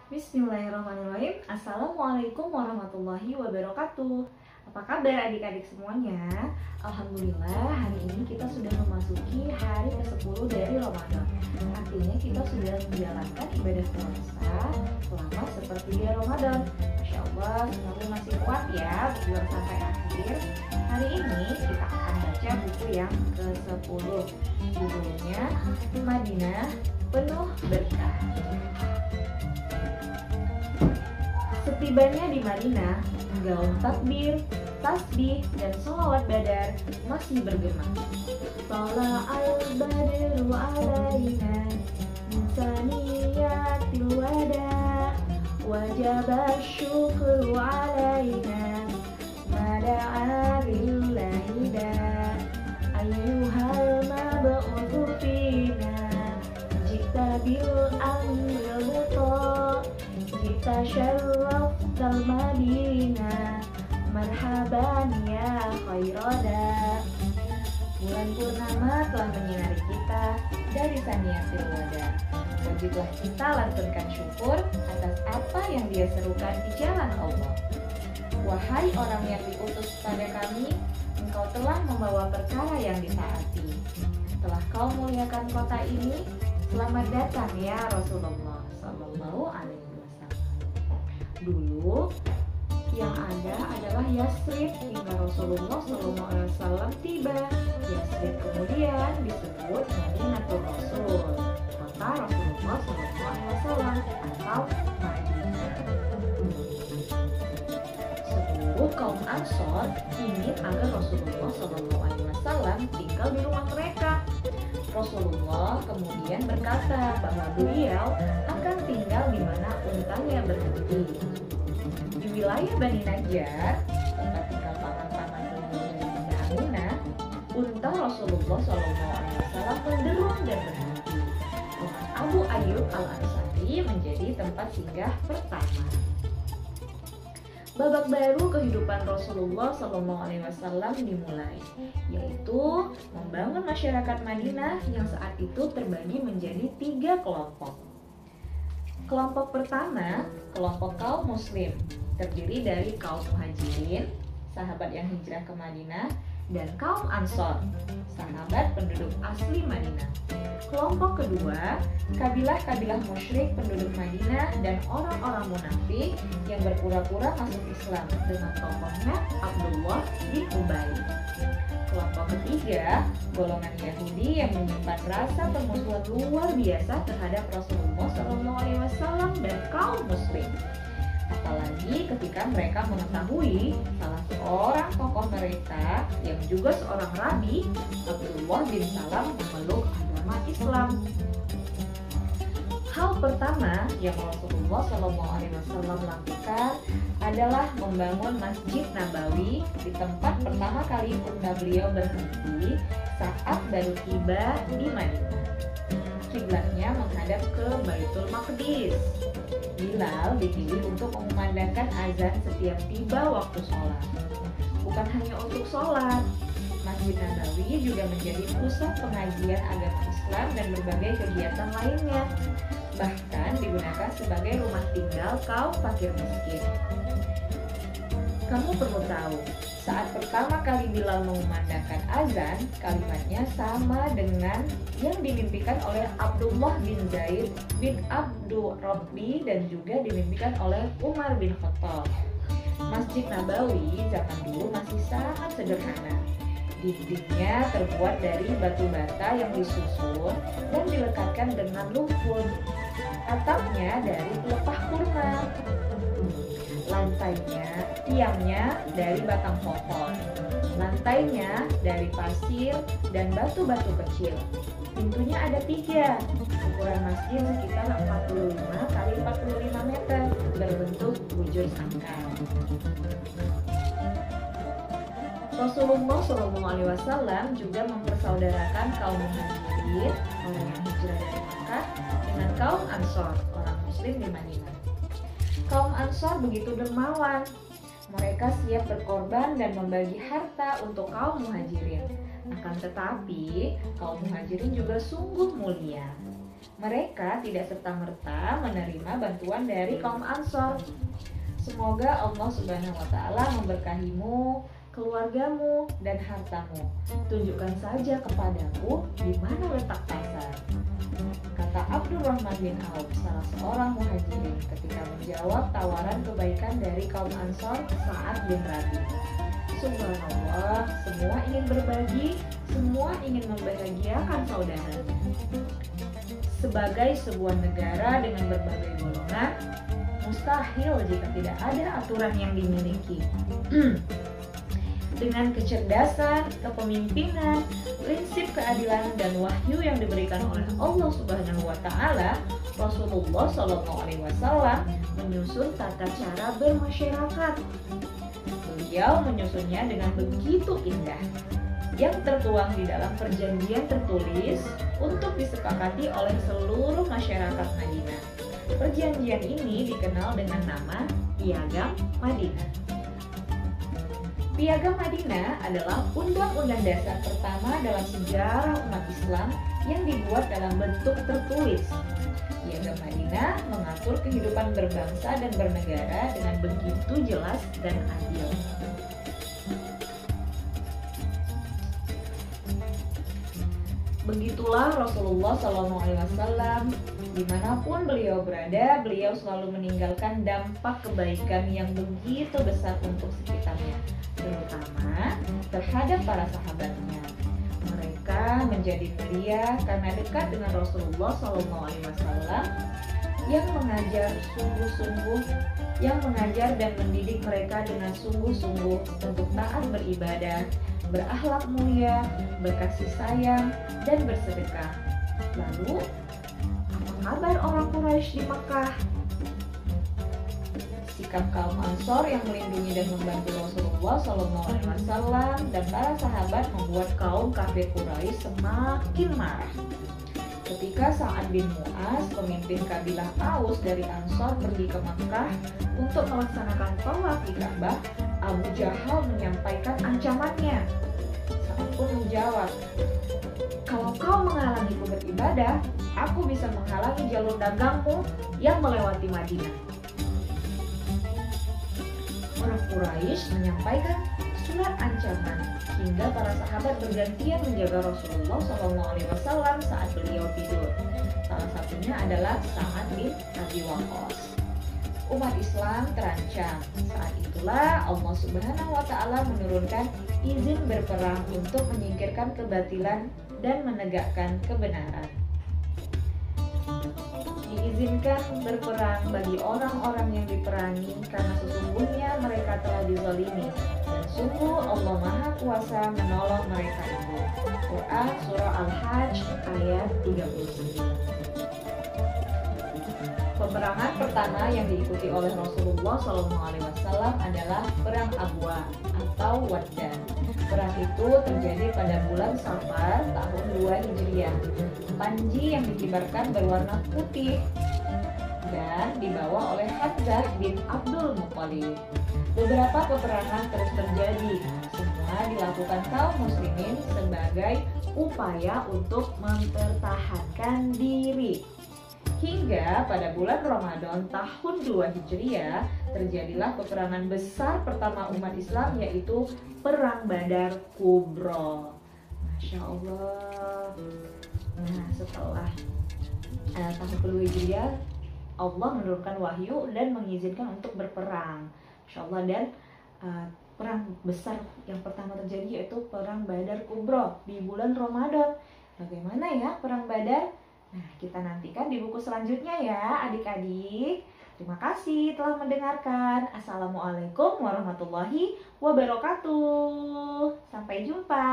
Bismillahirrahmanirrahim. Assalamualaikum warahmatullahi wabarakatuh. Apa kabar adik-adik semuanya? Alhamdulillah, hari ini kita sudah memasuki hari ke-10 dari Ramadan. Artinya kita sudah menjalankan ibadah puasa selama sepertiga Ramadan. Masya Allah, semoga masih kuat ya berjuang sampai akhir. Hari ini kita akan baca buku yang ke-10. Judulnya Madinah Penuh Berkah. Setibanya di Madinah, gaung takbir, tasbih, dan sholawat badar masih bergema. Tala'al badru alaina min saniyatil wada, wajaba syukru alaina mada'a lillahi da, ayyuhal mab'uthu fina jikta bil amril muta, kita syarraftal Madinah, marhaban ya khairada. Bulan purnama telah menyinari kita dari Saniyatil Wada. Wajiblah kita lantunkan syukur atas apa yang Dia serukan di jalan Allah. Wahai orang yang diutus pada kami, engkau telah membawa perkara yang ditaati. Telah kau muliakan kota ini, selamat datang ya Rasulullah Sallallahu Alaihi Wasallam. Dulu yang ada adalah Yasrib hingga Rasulullah Sallallahu Alaihi Wasallam tiba. Yasrib kemudian disebut Madinatul Rasul, kota Rasulullah Sallallahu Alaihi Wasallam atau Madinah. Seluruh kaum Ansor ingin agar Rasulullah Sallallahu Alaihi Wasallam tinggal di rumah mereka. Rasulullah kemudian berkata bahwa beliau akan tinggal di mana untanya berhenti. Di wilayah Bani Najjar, tempat tinggal paman-paman umumnya di Bunda Aminah, unta Rasulullah SAW menderung dan berhenti. Rumah Abu Ayyub Al-Ansari menjadi tempat singgah pertama. Babak baru kehidupan Rasulullah SAW dimulai, yaitu membangun masyarakat Madinah yang saat itu terbagi menjadi 3 kelompok. Kelompok pertama, kelompok kaum muslim, terdiri dari kaum muhajirin, sahabat yang hijrah ke Madinah, dan kaum ansor, sahabat penduduk asli Madinah. Kelompok kedua, kabilah-kabilah musyrik penduduk Madinah dan orang-orang munafik yang berpura-pura masuk Islam dengan tokohnya Abdullah bin Ubay. Kelompok ketiga, golongan Yahudi yang menyimpan rasa permusuhan luar biasa terhadap Rasulullah SAW dan kaum muslim. Apalagi ketika mereka mengetahui salah seorang tokoh mereka yang juga seorang rabi, Abdullah bin Salam, memeluk agama Islam. Hal pertama yang Rasulullah SAW lakukan adalah membangun Masjid Nabawi di tempat pertama kali unta beliau berhenti saat baru tiba di Madinah. Kiblatnya menghadap ke Baitul Maqdis. Bilal dipilih untuk mengumandangkan azan setiap tiba waktu sholat. Bukan hanya untuk sholat, Masjid Nabawi juga menjadi pusat pengajian agama Islam dan berbagai kegiatan lainnya. Bahkan digunakan sebagai rumah tinggal kaum fakir miskin. Kamu perlu tahu, saat pertama kali Bilal mengumandangkan azan, kalimatnya sama dengan yang dimimpikan oleh Abdullah bin Zaid bin Abdul Rabbi dan juga dimimpikan oleh Umar bin Khattab. Masjid Nabawi zaman dulu masih sangat sederhana. Dindingnya terbuat dari batu bata yang disusun dan dilekatkan dengan lumpur. Atapnya dari pelepah kurma. Tiangnya dari batang pohon. Lantainya dari pasir dan batu-batu kecil. Pintunya ada 3. Ukuran masjid sekitar 45 kali 45 meter, berbentuk bujur sangkar. Rasulullah SAW juga mempersaudarakan kaum muhajirin, orang yang hijrah dari Makkah, dengan kaum ansor, orang muslim di Madinah. Kaum ansor begitu dermawan. Mereka siap berkorban dan membagi harta untuk kaum muhajirin. Akan tetapi, kaum muhajirin juga sungguh mulia. Mereka tidak serta-merta menerima bantuan dari kaum Ansor. Semoga Allah Subhanahu wa Ta'ala memberkahimu, keluargamu, dan hartamu. Tunjukkan saja kepadaku di mana letak pasar. Kata Abdurrahman bin Auf, salah seorang muhajirin, ketika menjawab tawaran kebaikan dari kaum Ansor saat bin Rabi. Subhanallah, semua ingin berbagi, semua ingin membahagiakan saudara. Sebagai sebuah negara dengan berbagai golongan, mustahil jika tidak ada aturan yang dimiliki. Dengan kecerdasan, kepemimpinan, prinsip keadilan dan wahyu yang diberikan oleh Allah Subhanahu wa Ta'ala, Rasulullah SAW menyusun tata cara bermasyarakat. Beliau menyusunnya dengan begitu indah, yang tertuang di dalam perjanjian tertulis untuk disepakati oleh seluruh masyarakat Madinah. Perjanjian ini dikenal dengan nama Piagam Madinah. Piagam Madinah adalah undang-undang dasar pertama dalam sejarah umat Islam yang dibuat dalam bentuk tertulis. Piagam Madinah mengatur kehidupan berbangsa dan bernegara dengan begitu jelas dan adil. Begitulah Rasulullah SAW, dimanapun beliau berada, beliau selalu meninggalkan dampak kebaikan yang begitu besar untuk sekitarnya, terutama terhadap para sahabatnya. Mereka menjadi mulia karena dekat dengan Rasulullah SAW yang mengajar yang mengajar dan mendidik mereka dengan sungguh-sungguh untuk taat beribadah, berakhlak mulia, berkasih sayang, dan bersedekah. Lalu, apa kabar orang Quraisy di Mekah? Sikap kaum Ansor yang melindungi dan membantu Rasulullah SAW dan para sahabat membuat kaum kafir Quraisy semakin marah. Ketika Sa'ad bin Mu'az, pemimpin kabilah Aus dari Ansor, pergi ke Makkah untuk melaksanakan tawaf di Ka'bah, Abu Jahal menyampaikan ancamannya. Sa'ad pun menjawab, "Kalau kau menghalangiku beribadah, aku bisa menghalangi jalur dagangmu yang melewati Madinah." Orang Quraisy menyampaikan surat ancaman hingga para sahabat bergantian menjaga Rasulullah SAW saat beliau tidur. Salah satunya adalah Sa'ad bin Abi Waqqas. Umat Islam terancam. Saat itulah Allah Subhanahu wa Ta'ala menurunkan izin berperang untuk menyingkirkan kebatilan dan menegakkan kebenaran. Diizinkan berperang bagi orang-orang yang diperangi karena sesungguhnya mereka telah dizalimi, dan sungguh Allah Maha Kuasa menolong mereka itu. Quran Surah Al-Hajj ayat 39. Peperangan pertama yang diikuti oleh Rasulullah SAW adalah Perang Abwa atau Waddan. Perang itu terjadi pada bulan Safar tahun 2 Hijriah. Panji yang dikibarkan berwarna putih dan dibawa oleh Hamzah bin Abdul Muthalib. Beberapa peperangan terus terjadi. Semua dilakukan kaum muslimin sebagai upaya untuk mempertahankan diri. Hingga pada bulan Ramadan tahun 2 Hijriah terjadilah peperangan besar pertama umat Islam, yaitu Perang Badar Kubro. Masya Allah. Nah, setelah tahun kedua Hijriah, Allah menurunkan wahyu dan mengizinkan untuk berperang. Masya Allah. Dan perang besar yang pertama terjadi yaitu Perang Badar Kubro di bulan Ramadan. Bagaimana ya Perang Badar? Nah, kita nantikan di buku selanjutnya ya adik-adik. Terima kasih telah mendengarkan. Assalamualaikum warahmatullahi wabarakatuh. Sampai jumpa.